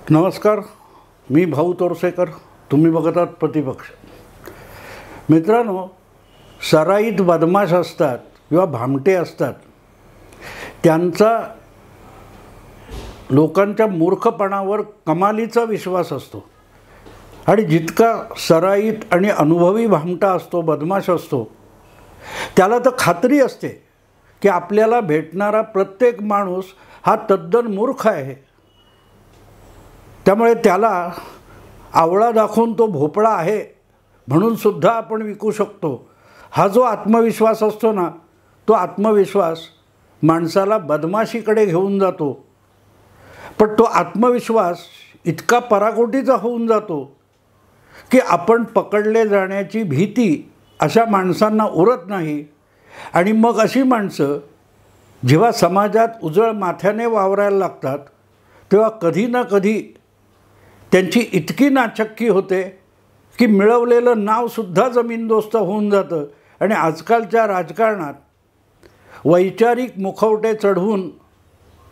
नमस्कार, मी भाऊ तोरसेकर. तुम्ही बघत आहात प्रतिपक्ष. मित्रांनो, सराईत बदमाश असतात किंवा भामटे असतात, त्यांचा लोकांच्या मूर्खपणावर कमालीचा विश्वास असतो. आणि जितका सराईत आणि अनुभवी भामटा असतो, बदमाश असतो, त्याला तर खात्री असते की आपल्याला भेटणारा प्रत्येक माणूस हा तद्दन मूर्ख आहे. त्यामुळे त्याला आवळा दाखवून तो भोपळा आहे म्हणून सुद्धा आपण विकू शकतो. हा जो आत्मविश्वास असतो ना, तो आत्मविश्वास माणसाला बदमाशीकडे घेऊन जातो. पण तो आत्मविश्वास इतका पराकोटीचा होऊन जातो की आपण पकडले जाण्याची भीती अशा माणसांना उरत नाही. आणि मग अशी माणसं जेव्हा समाजात उजळ माथ्याने वावरायला लागतात, तेव्हा कधी ना कधी त्यांची इतकी नाचक्की होते की मिळवलेलं नावसुद्धा जमीनदोस्त होऊन जातं. आणि आजकालच्या राजकारणात वैचारिक मुखवटे चढवून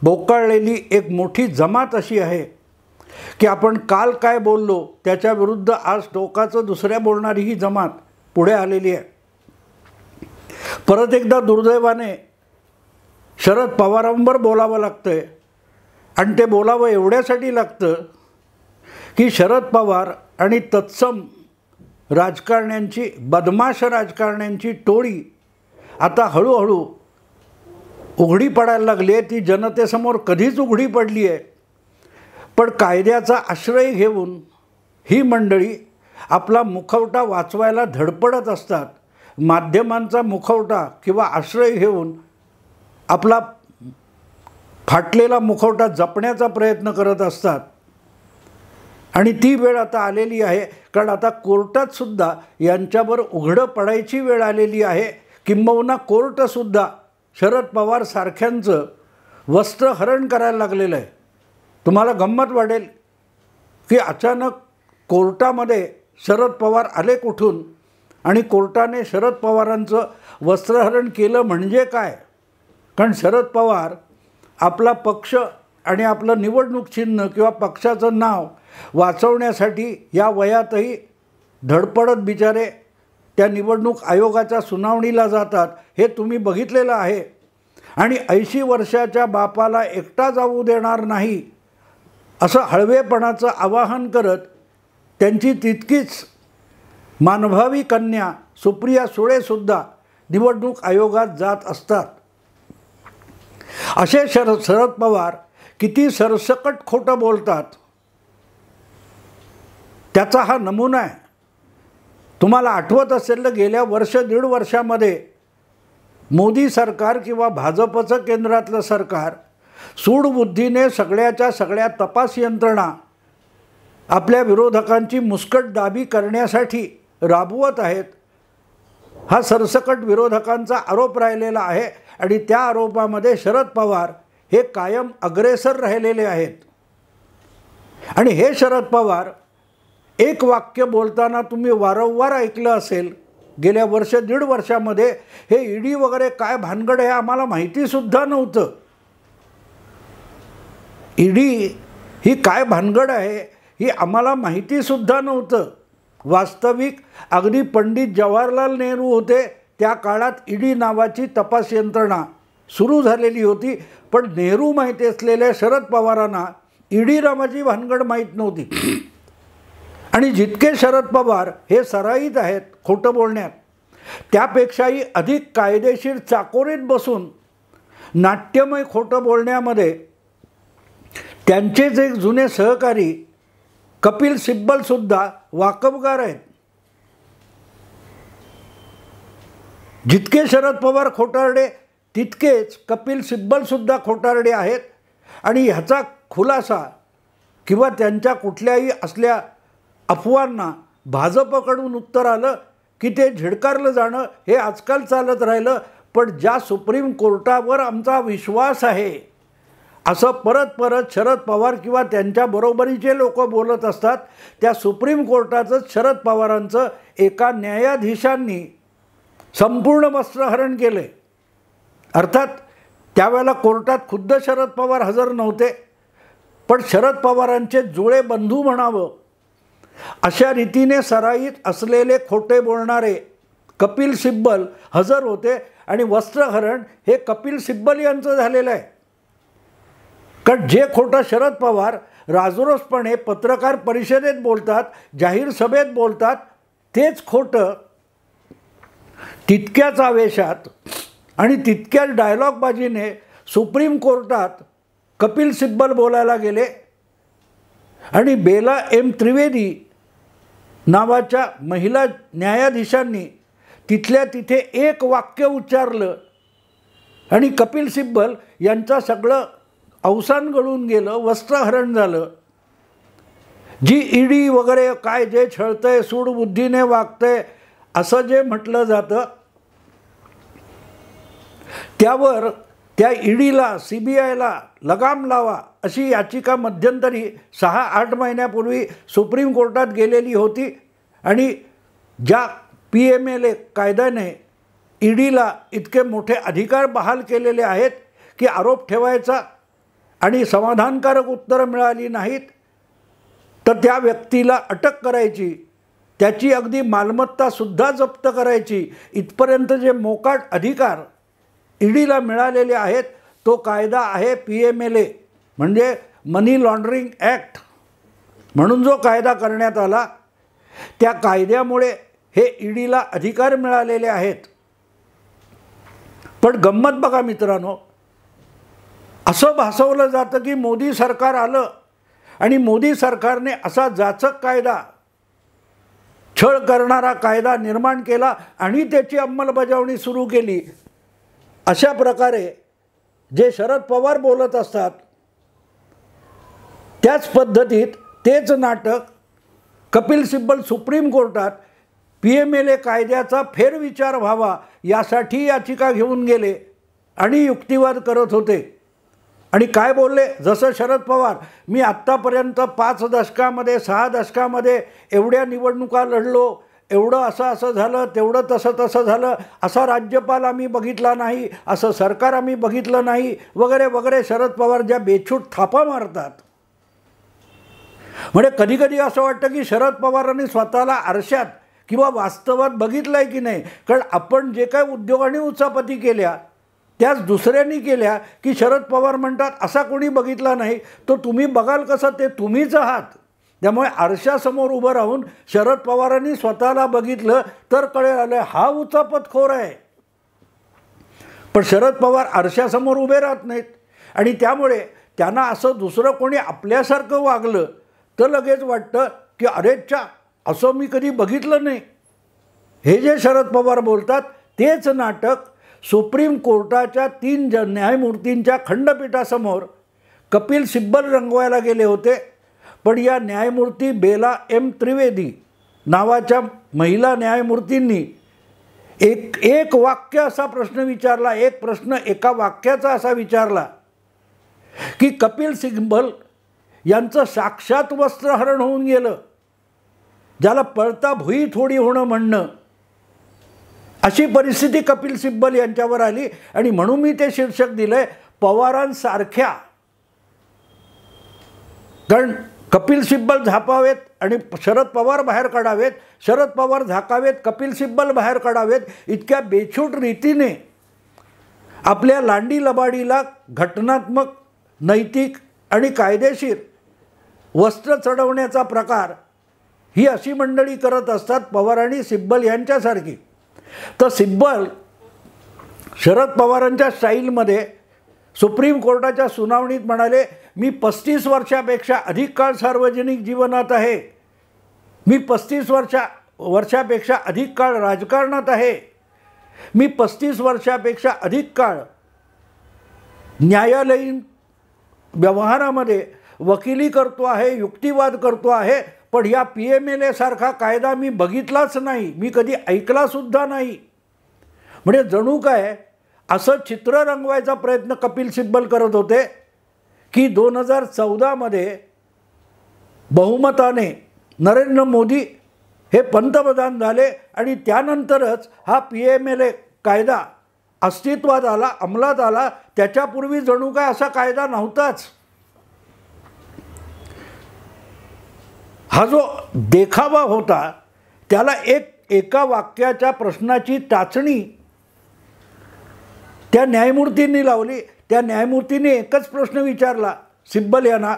बोकाळलेली एक मोठी जमात अशी आहे की आपण काल काय बोललो त्याच्या विरुद्ध आज टोकाचं दुसऱ्या बोलणारी ही जमात पुढे आलेली आहे. परत एकदा दुर्दैवाने शरद पवारांवर बोलावं लागतं आहे. आणि ते बोलावं एवढ्यासाठी लागतं की शरद पवार आणि तत्सम राजकारण्यांची, बदमाश राजकारण्यांची टोळी आता हळूहळू उघडी पडायला लागली आहे. ती जनतेसमोर कधीच उघडी पडली आहे, पण कायद्याचा आश्रय घेऊन ही मंडळी आपला मुखवटा वाचवायला धडपडत असतात. माध्यमांचा मुखवटा किंवा आश्रय घेऊन आपला फाटलेला मुखवटा जपण्याचा प्रयत्न करत असतात. आणि ती वेळ आता आलेली आहे, कारण आता कोर्टातसुद्धा यांच्यावर उघडं पडायची वेळ आलेली आहे. किंबहुना कोर्टसुद्धा शरद पवार सारख्यांचं वस्त्रहरण करायला लागलेलं आहे. तुम्हाला गंमत वाटेल की अचानक कोर्टामध्ये शरद पवार आले कुठून आणि कोर्टाने शरद पवारांचं वस्त्रहरण केलं म्हणजे काय. कारण शरद पवार आपला पक्ष आणि आपलं निवडणूक चिन्ह किंवा पक्षाचं नाव वाचवण्यासाठी या वयातही धडपडत बिचारे त्या निवडणूक आयोगाच्या सुनावणीला जातात, हे तुम्ही बघितलेलं आहे. आणि 80 वर्षाच्या बापाला एकटा जाऊ देणार नाही असं हळवेपणाचं आवाहन करत त्यांची तितकीच मानभावी कन्या सुप्रिया सुळेसुद्धा निवडणूक आयोगात जात असतात. असे शरद पवार किती सरसकट खोटं बोलतात त्याचा हा नमुना आहे. तुम्हाला आठवत असेल तर गेल्या वर्ष दीड वर्षामध्ये मोदी सरकार किंवा भाजपचं केंद्रातलं सरकार सूडबुद्धीने सगळ्याच्या सगळ्या तपास यंत्रणा आपल्या विरोधकांची मुस्कटदाबी करण्यासाठी राबवत आहेत. हा सरसकट विरोधकांचा आरोप राहिलेला आहे. आणि त्या आरोपामध्ये शरद पवार हे कायम अग्रेसर राहिलेले आहेत. आणि हे शरद पवार एक वाक्य बोलताना तुम्ही वारंवार ऐकलं असेल, गेल्या वर्ष दीड वर्षामध्ये हे ईडी वगैरे काय भानगड आहे आम्हाला माहितीसुद्धा नव्हतं. ईडी ही काय भानगड आहे ही आम्हाला माहितीसुद्धा नव्हतं. वास्तविक अगदी पंडित जवाहरलाल नेहरू होते त्या काळात ईडी नावाची तपास यंत्रणा सुरू झालेली होती. पण नेहरू माहिती असलेल्या शरद पवारांना ईडी नावाची भानगड माहीत नव्हती. आणि जितके शरद पवार हे सराईत आहेत खोटं बोलण्यात, त्यापेक्षाही अधिक कायदेशीर चाकोरीत बसून नाट्यमय खोटं बोलण्यामध्ये त्यांचेच एक जुने सहकारी कपिल सिब्बलसुद्धा वाकबगार आहेत. जितके शरद पवार खोटारडे तितकेच कपिल सिब्बलसुद्धा खोटारडे आहेत. आणि ह्याचा खुलासा किंवा त्यांच्या कुठल्याही असल्या अफवांना भाजपकडून उत्तर आलं की ते झिडकारलं जाणं हे आजकाल चालत राहिलं. पण ज्या सुप्रीम कोर्टावर आमचा विश्वास आहे असं परत परत शरद पवार किंवा त्यांच्या बरोबरीचे लोक बोलत असतात, त्या सुप्रीम कोर्टाचंच शरद पवारांचं एका न्यायाधीशांनी संपूर्ण वस्त्रहरण केले. अर्थात त्यावेळेला कोर्टात खुद्द शरद पवार हजर नव्हते, पण शरद पवारांचे जुळे बंधू म्हणावं अशा रीतीने सराईत असलेले खोटे बोलणारे कपिल सिब्बल हजर होते आणि वस्त्रहरण हे कपिल सिब्बल यांचं झालेलं आहे. कारण जे खोटं शरद पवार राजरोसपणे पत्रकार परिषदेत बोलतात, जाहीर सभेत बोलतात, तेच खोटं तितक्याच आवेशात आणि तितक्याच डायलॉगबाजीने सुप्रीम कोर्टात कपिल सिब्बल बोलायला गेले आणि बेला एम त्रिवेदी नावाच्या महिला न्यायाधीशांनी तिथल्या तिथे एक वाक्य उच्चारलं आणि कपिल सिब्बल यांचं सगळं अवसान गळून गेलं, वस्त्रहरण झालं. जी ईडी वगैरे काय जे छळतंय, सूडबुद्धीने वागतंय असं जे म्हटलं जातं, त्यावर त्या ईडीला CBIला लगाम लावा अशी याचिका मध्यंतरी 6-8 महिन्यापूर्वी सुप्रीम कोर्टात गेलेली होती. आणि ज्या PMLA कायद्याने ईडीला इतके मोठे अधिकार बहाल केलेले आहेत की आरोप ठेवायचा आणि समाधानकारक उत्तरं मिळाली नाहीत तर त्या व्यक्तीला अटक करायची, त्याची अगदी मालमत्तासुद्धा जप्त करायची, इथपर्यंत जे मोकाट अधिकार ईडीला मिळालेले आहेत तो कायदा आहे PMLA म्हणजे मनी लॉन्ड्रिंग ॲक्ट म्हणून जो कायदा करण्यात आला, त्या कायद्यामुळे हे ईडीला अधिकार मिळालेले आहेत. पण गंमत बघा मित्रांनो, असं भासवलं जातं की मोदी सरकार आलं आणि मोदी सरकारने असा जाचक कायदा, छळ करणारा कायदा निर्माण केला आणि त्याची अंमलबजावणी सुरू केली. अशा प्रकारे जे शरद पवार बोलत असतात त्याच पद्धतीत तेच नाटक कपिल सिब्बल सुप्रीम कोर्टात PMLA कायद्याचा फेरविचार व्हावा यासाठी याचिका घेऊन गेले आणि युक्तिवाद करत होते. आणि काय बोलले, जसं शरद पवार, मी आत्तापर्यंत 5 दशकामध्ये 6 दशकामध्ये एवढ्या निवडणुका लढलो, एवढं असं झालं, तेवढं तसं झालं, असा राज्यपाल आम्ही बघितला नाही, असं सरकार आम्ही बघितलं नाही वगैरे वगैरे शरद पवार ज्या बेछूट थापा मारतात. म्हणजे कधीकधी असं वाटतं की शरद पवारांनी स्वतःला आरशात किंवा वास्तवात बघितलं आहे की नाही. कारण आपण जे काय उद्योगाने उचापती केल्या त्याच दुसऱ्यांनी केल्या की शरद पवार म्हणतात असा कोणी बघितला नाही, तो तुम्ही बघाल कसं, ते तुम्हीच आहात. त्यामुळे आरशासमोर उभं राहून शरद पवारांनी स्वतःला बघितलं तर कळेल आलं हा उचापतखोर आहे. पण शरद पवार आरशासमोर उभे राहत नाहीत आणि त्यामुळे त्यांना असं दुसरं कोणी आपल्यासारखं वागलं तर लगेच वाटतं की अरेच्छा, असं मी कधी बघितलं नाही. हे जे शरद पवार बोलतात तेच नाटक सुप्रीम कोर्टाच्या 3 न्यायमूर्तींच्या खंडपीठासमोर कपिल सिब्बल रंगवायला गेले होते. पण या न्यायमूर्ती बेला एम त्रिवेदी नावाच्या महिला न्यायमूर्तींनी एक वाक्य असा प्रश्न विचारला, एक प्रश्न एका वाक्याचा असा विचारला की कपिल सिब्बल यांचं साक्षात वस्त्रहरण होऊन गेलं, ज्याला पळता भुई थोडी होणं म्हणणं, अशी परिस्थिती कपिल सिब्बल यांच्यावर आली. आणि म्हणून मी ते शीर्षक दिलंय पवारांसारख्या. कारण कपिल सिब्बल झापावेत आणि शरद पवार बाहेर काढावेत, शरद पवार झाकावेत, कपिल सिब्बल बाहेर काढावेत, इतक्या बेछूट रीतीने आपल्या लांडी लबाडीला घटनात्मक, नैतिक आणि कायदेशीर वस्त्र चढवण्याचा प्रकार ही अशी मंडळी करत असतात, पवार आणि सिब्बल यांच्यासारखी. तर सिब्बल शरद पवारांच्या स्टाईलमध्ये सुप्रीम कोर्टाच्या सुनावणीत म्हणाले, मी 35 वर्षापेक्षा अधिक काळ सार्वजनिक जीवनात आहे, मी 35 वर्षापेक्षा अधिक काळ राजकारणात आहे, मी 35 वर्षापेक्षा अधिक काळ न्यायालयीन व्यवहारामध्ये वकिली करतो आहे, युक्तिवाद करतो आहे, पण या PMLA सारखा कायदा मी बघितलाच नाही, मी कधी ऐकलासुद्धा नाही. म्हणजे जणू काय असं चित्र रंगवायचा प्रयत्न कपिल सिब्बल करत होते की 2014मध्ये बहुमताने नरेंद्र मोदी हे पंतप्रधान झाले आणि त्यानंतरच हा PMLA कायदा अस्तित्वात आला, अंमलात आला. त्याच्यापूर्वी जणू काय असा कायदा नव्हताच. हा जो देखावा होता त्याला एका वाक्याच्या प्रश्नाची टाचणी त्या न्यायमूर्तींनी लावली. त्या न्यायमूर्तींनी एकच प्रश्न विचारला सिब्बल यांना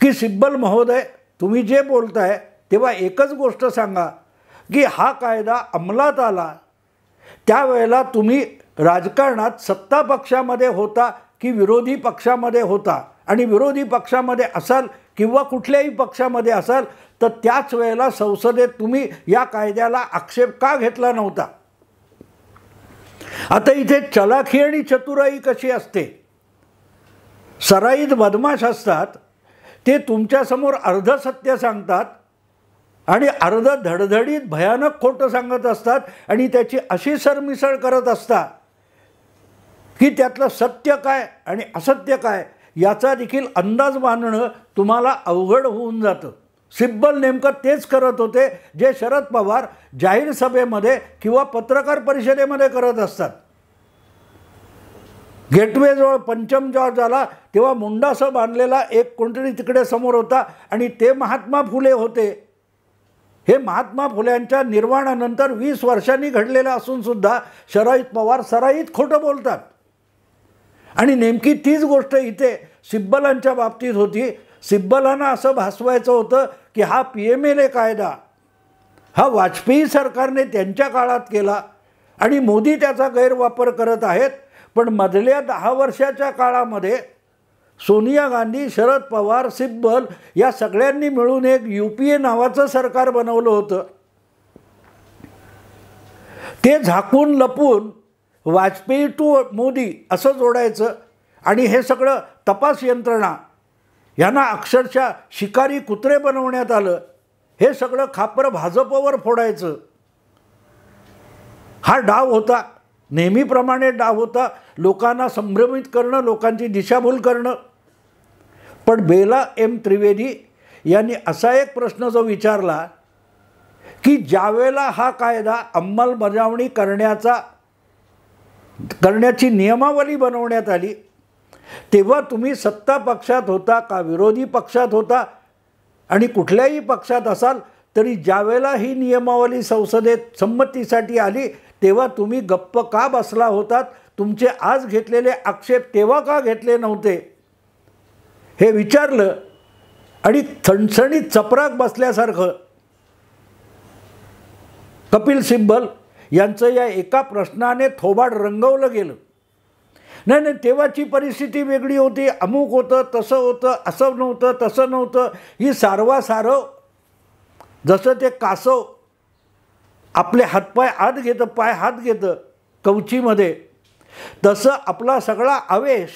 की सिब्बल महोदय, तुम्ही जे बोलताय तेव्हा एकच गोष्ट सांगा की हा कायदा अंमलात आला त्यावेळेला तुम्ही राजकारणात सत्ता पक्षामध्ये होता की विरोधी पक्षामध्ये होता, आणि विरोधी पक्षामध्ये असाल किंवा कुठल्याही पक्षामध्ये असाल तर त्याच वेळेला संसदेत तुम्ही या कायद्याला आक्षेप का घेतला नव्हता. आता इथे चलाखी आणि चतुराई कशी असते. सराईत बदमाश असतात, ते तुमच्यासमोर अर्ध सत्य सांगतात आणि अर्ध धडधडीत भयानक खोटं सांगत असतात आणि त्याची अशी सरमिसळ करत असतात की त्यातलं सत्य काय आणि असत्य काय याचा देखील अंदाज बांधणं तुम्हाला अवघड होऊन जातं. सिब्बल नेमकं तेच करत होते जे शरद पवार जाहीर सभेमध्ये किंवा पत्रकार परिषदेमध्ये करत असतात. गेटवेजवळ पंचम जॉर्ज आला तेव्हा मुंडासं बांधलेला एक कोणतरी तिकडे समोर होता आणि ते महात्मा फुले होते. हे महात्मा फुल्यांच्या निर्वाणानंतर 20 वर्षांनी घडलेलं असून सुद्धा शरद पवार सराईत खोटं बोलतात. आणि नेमकी तीच गोष्ट इथे सिब्बलांच्या बाबतीत होती. सिब्बलांना असं भासवायचं होतं की हा PMLA कायदा हा वाजपेयी सरकारने त्यांच्या काळात केला आणि मोदी त्याचा गैरवापर करत आहेत. पण मधल्या 10 वर्षाच्या काळामध्ये सोनिया गांधी, शरद पवार, सिब्बल या सगळ्यांनी मिळून एक UPA नावाचं सरकार बनवलं होतं. ते झाकून लपून वाजपेयी टू मोदी असं जोडायचं आणि हे सगळं तपास यंत्रणा यांना अक्षरशः शिकारी कुत्रे बनवण्यात आलं. हे सगळं खापर भाजपवर फोडायचं हा डाव होता. नेहमीप्रमाणे डाव होता, लोकांना संभ्रमित करणं, लोकांची दिशाभूल करणं. पण बेला M त्रिवेदी यांनी असा एक प्रश्न जो विचारला की ज्यावेळेला हा कायदा अंमलबजावणी करण्याची नियमावली बनवण्यात आली तेव्हा तुम्ही सत्ता पक्षात होता का विरोधी पक्षात होता, आणि कुठल्याही पक्षात असाल तरी ज्यावेळेला ही नियमावली संसदेत संमतीसाठी आली तेव्हा तुम्ही गप्प का बसला होतात. तुमचे आज घेतलेले आक्षेप तेव्हा का घेतले नव्हते हे विचारलं. आणि थणथणीत चपराक बसल्यासारखं कपिल सिब्बल यांचं या एका प्रश्नाने थोबाड रंगवलं गेलं. नाही तेव्हाची परिस्थिती वेगळी होती, अमुक होतं, तसं होतं, असं नव्हतं, तसं नव्हतं. ही सारवासारव जसं ते कासव आपले हातपाय आत घेतं, पाय हात घेतं कवचीमध्ये, तसं आपला सगळा आवेश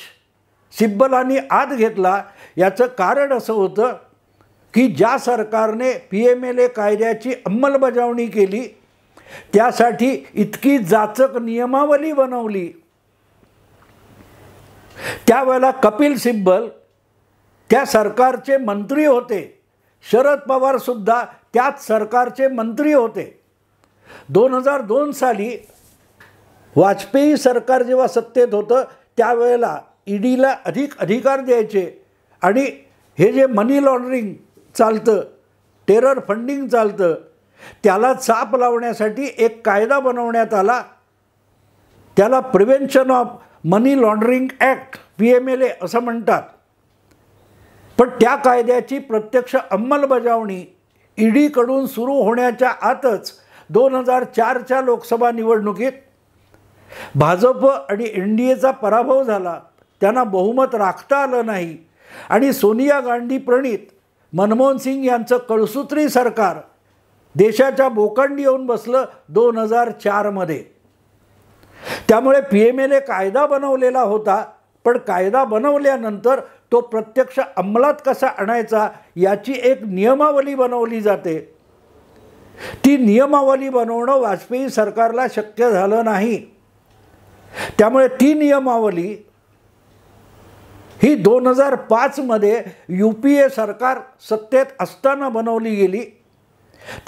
सिब्बलांनी आत घेतला. याचं कारण असं होतं की ज्या सरकारने PMLA कायद्याची अंमलबजावणी केली त्यासाठी इतकी जाचक नियमावली बनवली. त्यावेळेला कपिल सिब्बल त्या सरकारचे मंत्री होते. शरद पवारसुद्धा त्याच सरकारचे मंत्री होते. 2002 साली वाजपेयी सरकार जेव्हा सत्तेत होतं त्यावेळेला EDला अधिक अधिकार द्यायचे आणि हे जे मनी लॉन्ड्रिंग चालतं, टेरर फंडिंग चालतं, त्याला चाप लावण्यासाठी एक कायदा बनवण्यात आला. त्याला prevention of money laundering act PMLA असं म्हणतात. पण त्या कायद्याची प्रत्यक्ष अंमलबजावणी EDकडून सुरू होण्याच्या आतच 2004च्या लोकसभा निवडणुकीत भाजप आणि NDAचा पराभव झाला. त्यांना बहुमत राखता आलं नाही आणि सोनिया गांधी प्रणित मनमोहन सिंग यांचं कळसूत्री सरकार देशाच्या बोकांडी येऊन बसलं 2004मध्ये. त्यामुळे PMLA कायदा बनवलेला होता, पण कायदा बनवल्यानंतर तो प्रत्यक्ष अंमलात कसा आणायचा याची एक नियमावली बनवली जाते. ती नियमावली बनवणं वाजपेयी सरकारला शक्य झालं नाही. त्यामुळे ती नियमावली ही 2005मध्ये UPA सरकार सत्तेत असताना बनवली गेली.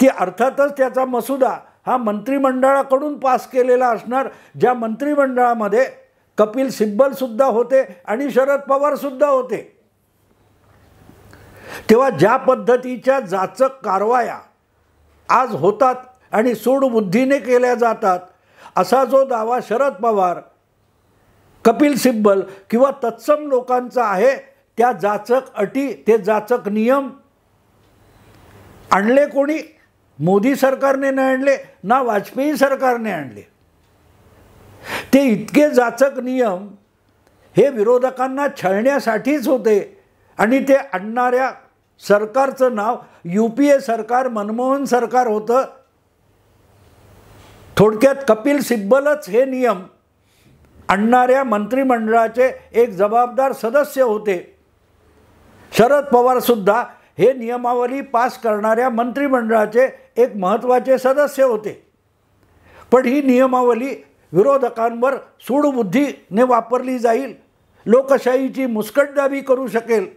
ती अर्थातच त्याचा मसुदा हा मंत्रिमंडळाकडून पास केलेला असणार, ज्या मंत्रिमंडळामध्ये कपिल सिब्बलसुद्धा होते आणि शरद पवारसुद्धा होते. तेव्हा ज्या पद्धतीच्या जाचक कारवाया आज होतात आणि सूडबुद्धीने केल्या जातात, असा जो दावा शरद पवार, कपिल सिब्बल किंवा तत्सम लोकांचा आहे, त्या जाचक अटी, ते जाचक नियम आणले कोणी? मोदी सरकारने नाही आणले, ना वाजपेयी सरकारने आणले. ते इतके जाचक नियम हे विरोधकांना छळण्यासाठीच होते आणि ते आणणाऱ्या सरकारचं नाव UPA सरकार, मनमोहन सरकार होतं. थोडक्यात कपिल सिब्बलच हे नियम आणणाऱ्या मंत्रिमंडळाचे एक जबाबदार सदस्य होते. शरद पवारसुद्धा हे नियमावली पास करणाऱ्या मंत्रिमंडळाचे एक महत्त्वाचे सदस्य होते. पण ही नियमावली विरोधकांवर सूडबुद्धीने वापरली जाईल, लोकशाहीची मुस्कटदाबी करू शकेल,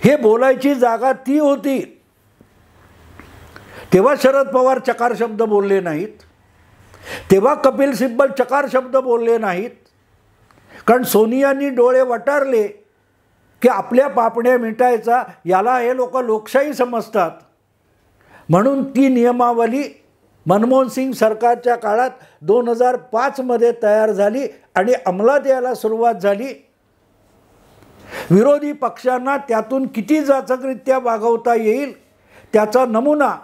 हे बोलायची जागा ती होती. तेव्हा शरद पवार चकार शब्द बोलले नाहीत, तेव्हा कपिल सिब्बल चकार शब्द बोलले नाहीत. कारण सोनियांनी डोळे वटारले की आपल्या पापण्या मिटायचा, याला हे लोक लोकशाही समजतात. म्हणून ती नियमावली मनमोहन सिंग सरकारच्या काळात 2005 तयार झाली आणि अंमलात यायला सुरुवात झाली. विरोधी पक्षांना त्यातून किती जाचकरित्या वागवता येईल त्याचा नमुना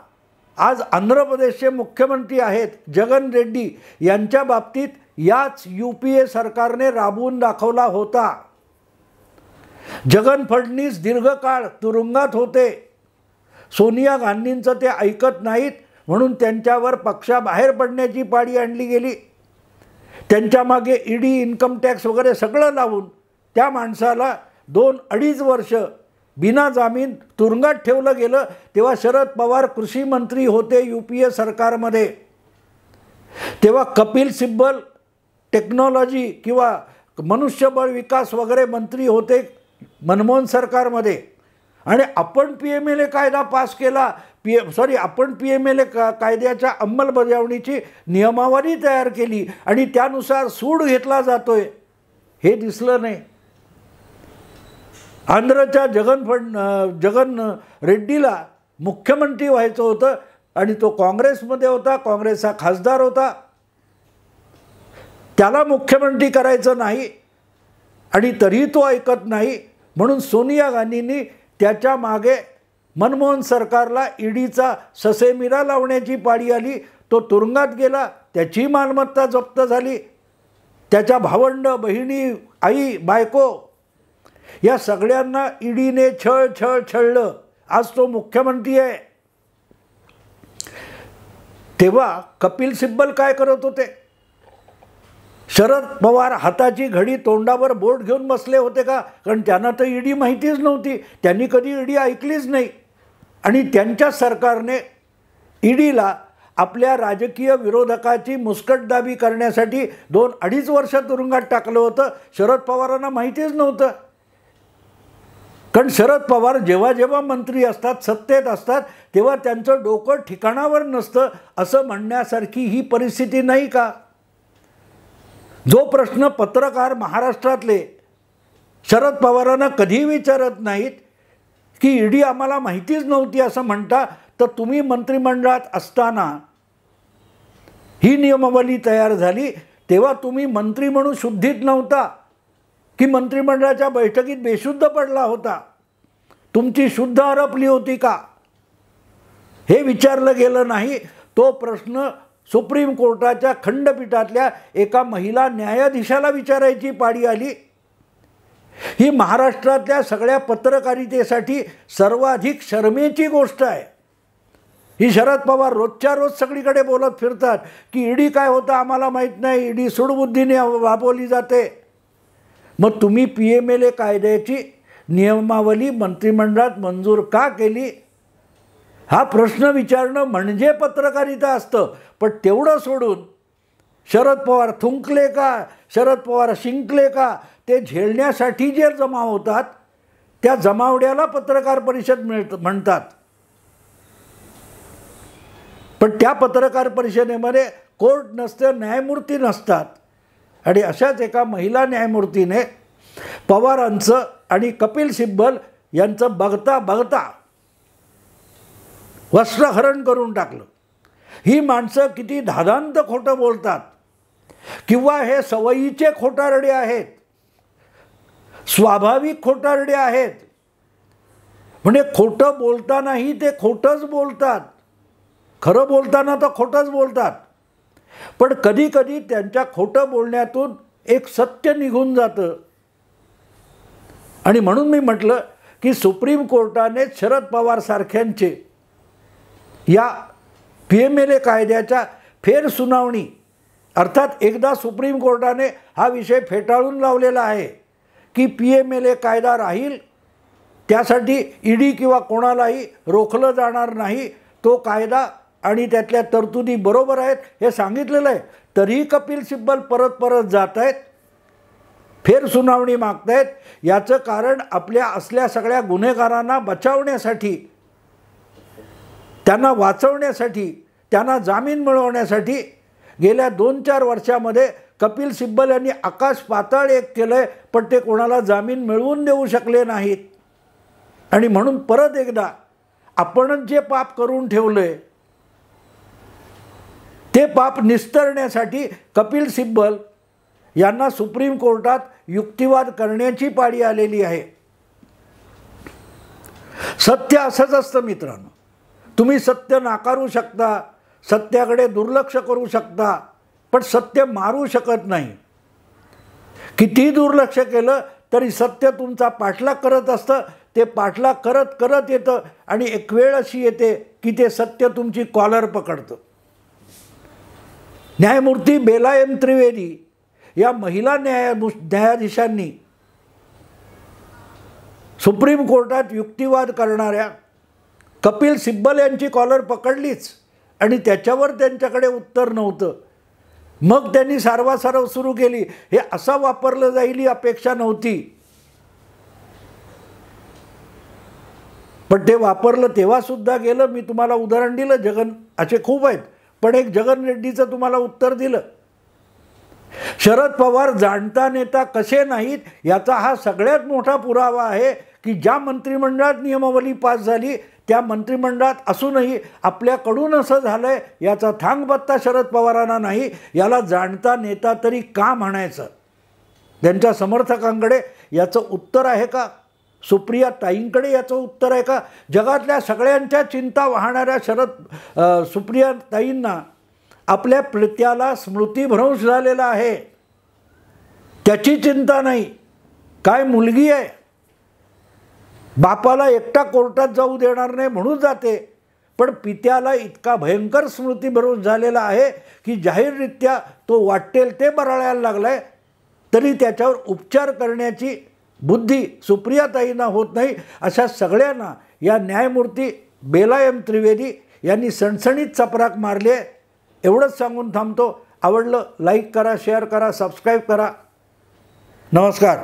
आज आंध्र प्रदेशचे मुख्यमंत्री आहेत जगन रेड्डी यांच्या बाबतीत याच UPA सरकारने राबवून दाखवला होता. जगन फडणवीस दीर्घकाळ तुरुंगात होते. सोनिया गांधींचं ते ऐकत नाहीत म्हणून त्यांच्यावर पक्षाबाहेर पडण्याची पाळी आणली गेली. त्यांच्या मागे ED, इन्कम टॅक्स वगैरे सगळं लावून त्या माणसाला 2-2.5 वर्ष बिना जामीन तुरुंगात ठेवलं गेलं. तेव्हा शरद पवार कृषी मंत्री होते UPA सरकारमध्ये. तेव्हा कपिल सिब्बल टेक्नॉलॉजी किंवा मनुष्यबळ विकास वगैरे मंत्री होते मनमोहन सरकारमध्ये. आणि आपण PMLA कायदा पास केला, आपण PMLA कायद्याच्या अंमलबजावणीची नियमावली तयार केली आणि त्यानुसार सूड घेतला जातोय, हे दिसलं नाही. आंध्रच्या जगन रेड्डीला मुख्यमंत्री व्हायचं होतं आणि तो काँग्रेसमध्ये होता, काँग्रेसचा खासदार होता. त्याला मुख्यमंत्री करायचं नाही आणि तरीही तो ऐकत नाही. म्हणून सोनिया गांधींनी त्याच्या मागे मनमोहन सरकारला EDचा ससेमिरा लावण्याची पाळी आली. तो तुरुंगात गेला, त्याची मालमत्ता जप्त झाली. त्याच्या भावंड, बहिणी, आई, बायको या सगळ्यांना EDने छळलं. आज तो मुख्यमंत्री आहे. तेव्हा कपिल सिब्बल काय करत होते? शरद पवार हाताची घडी तोंडावर बोट घेऊन बसले होते का? कारण त्यांना तर ED माहितीच नव्हती, त्यांनी कधी ED ऐकलीच नाही. आणि त्यांच्या सरकारने EDला आपल्या राजकीय विरोधकाची मुस्कटदाबी करण्यासाठी 2-2.5 वर्ष तुरुंगात टाकलं होतं. शरद पवारांना माहितीच नव्हतं. कारण शरद पवार जेव्हा जेव्हा मंत्री असतात, सत्तेत असतात, तेव्हा त्यांचं डोकं ठिकाणावर नसतं असं म्हणण्यासारखी ही परिस्थिती नाही का? जो प्रश्न पत्रकार महाराष्ट्रातले शरद पवारांना कधी विचारत नाहीत की ED आम्हाला माहितीच नव्हती असं म्हणता, तर तुम्ही मंत्रिमंडळात असताना ही नियमावली तयार झाली तेव्हा तुम्ही मंत्री म्हणून शुद्धीत नव्हता की मंत्रिमंडळाच्या बैठकीत बेशुद्ध पडला होता? तुमची शुद्ध हरपली होती का? हे विचारलं गेलं नाही. तो प्रश्न सुप्रीम कोर्टाच्या खंडपीठातल्या एका महिला न्यायाधीशाला विचारायची पाळी आली. ही महाराष्ट्रातल्या सगळ्या पत्रकारितेसाठी सर्वाधिक शरमेची गोष्ट आहे. ही शरद पवार रोजच्या रोज सगळीकडे बोलत फिरतात की ED काय होतं आम्हाला माहीत नाही, ED सूडबुद्धीने वापरली जाते. मग तुम्ही PMLA कायद्याची नियमावली मंत्रिमंडळात मंजूर का केली? हा प्रश्न विचारणं म्हणजे पत्रकारिता असतं. पण तेवढं सोडून शरद पवार थुंकले का, शरद पवार शिंकले का, ते झेलण्यासाठी जे जमाव होतात त्या जमावड्याला पत्रकार परिषद म्हणतात. पण त्या पत्रकार परिषदेमध्ये कोर्ट नसतं, न्यायमूर्ती नसतात. आणि अशाच एका महिला न्यायमूर्तीने पवारांचं आणि कपिल सिब्बल यांचं बघता बघता वस्त्रहरण करून टाकलं. ही माणसं किती धादांत खोटं बोलतात, किंवा हे सवयीचे खोटारडे आहेत, स्वाभाविक खोटारडे आहेत. म्हणजे खोटं बोलतानाही ते खोटंच बोलतात, खरं बोलताना तर खोटंच बोलतात. पण कधी कधी त्यांच्या खोटं बोलण्यातून एक सत्य निघून जातं. आणि म्हणून मी म्हटलं की सुप्रीम कोर्टाने शरद पवार सारख्यांचे या PMLA कायद्याच्या फेरसुनावणी, अर्थात एकदा सुप्रीम कोर्टाने हा विषय फेटाळून लावलेला आहे की PMLA कायदा राहील, त्यासाठी ED किंवा कोणालाही रोखलं जाणार नाही, तो कायदा आणि त्यातल्या तरतुदी बरोबर आहेत हे सांगितलेलं आहे. तरीही कपिल सिब्बल परत परत जात आहेत, फेरसुनावणी मागतायत. याचं कारण आपल्या असल्या सगळ्या गुन्हेगारांना बचावण्यासाठी, त्यांना वाचवण्यासाठी, त्यांना जामीन मिळवण्यासाठी गेल्या 2-4 वर्षामध्ये कपिल सिब्बल यांनी आकाश पाताळ एक केलं आहे, पण ते कोणाला जामीन मिळवून देऊ शकले नाहीत. आणि म्हणून परत एकदा आपण जे पाप करून ठेवलं आहे ते पाप निस्तरण्यासाठी कपिल सिब्बल यांना सुप्रीम कोर्टात युक्तिवाद करण्याची पाळी आलेली आहे. सत्य असंच असतं मित्रांनो. तुम्ही सत्य नाकारू शकता, सत्याकडे दुर्लक्ष करू शकता, पण सत्य मारू शकत नाही. किती दुर्लक्ष केलं तरी सत्य तुमचा पाठलाग करत असतं. ते पाठलाग करत करत येतं आणि एक वेळ अशी येते की ते सत्य तुमची कॉलर पकडतं. न्यायमूर्ती बेला एम त्रिवेदी या महिला न्यायाधीशांनी सुप्रीम कोर्टात युक्तिवाद करणाऱ्या कपिल सिब्बल यांची कॉलर पकडलीच आणि त्याच्यावर त्यांच्याकडे उत्तर नव्हतं. मग त्यांनी सारवासारव सुरू केली. हे असं वापरलं जाईल ही अपेक्षा नव्हती, पण ते वापरलं तेव्हासुद्धा गेलं. मी तुम्हाला उदाहरण दिलं, असे खूप आहेत, पण एक जगन रेड्डीचं तुम्हाला उत्तर दिलं. शरद पवार जाणता नेता कसे नाहीत याचा हा सगळ्यात मोठा पुरावा आहे की ज्या मंत्रिमंडळात नियमावली पास झाली त्या मंत्रिमंडळात असूनही आपल्याकडून असं झालं आहे याचा थांगपत्ता शरद पवारांना नाही. याला जाणता नेता तरी का म्हणायचं? त्यांच्या समर्थकांकडे याचं उत्तर आहे का? सुप्रिया ताईंकडे याचं उत्तर आहे का? जगातल्या सगळ्यांच्या चिंता वाहणाऱ्या सुप्रिया ताईंना आपल्या प्रित्याला स्मृतिभ्रंश झालेला आहे, त्याची चिंता नाही. काय मुलगी आहे, बापाला एकटा कोर्टात जाऊ देणार नाही म्हणून जाते, पण पित्याला इतका भयंकर स्मृतिभ्रंश झालेला आहे की जाहीररित्या तो वाटेल ते बरळायला लागलाय, तरी त्याच्यावर उपचार करण्याची बुद्धी सुप्रियाताईंना होत नाही. अशा सगळ्यांना या न्यायमूर्ती बेला एम त्रिवेदी यांनी सणसणीत चपराक मारली आहे. एवढंच सांगून थांबतो. आवडलं लाईक करा, शेअर करा, सबस्क्राईब करा. नमस्कार.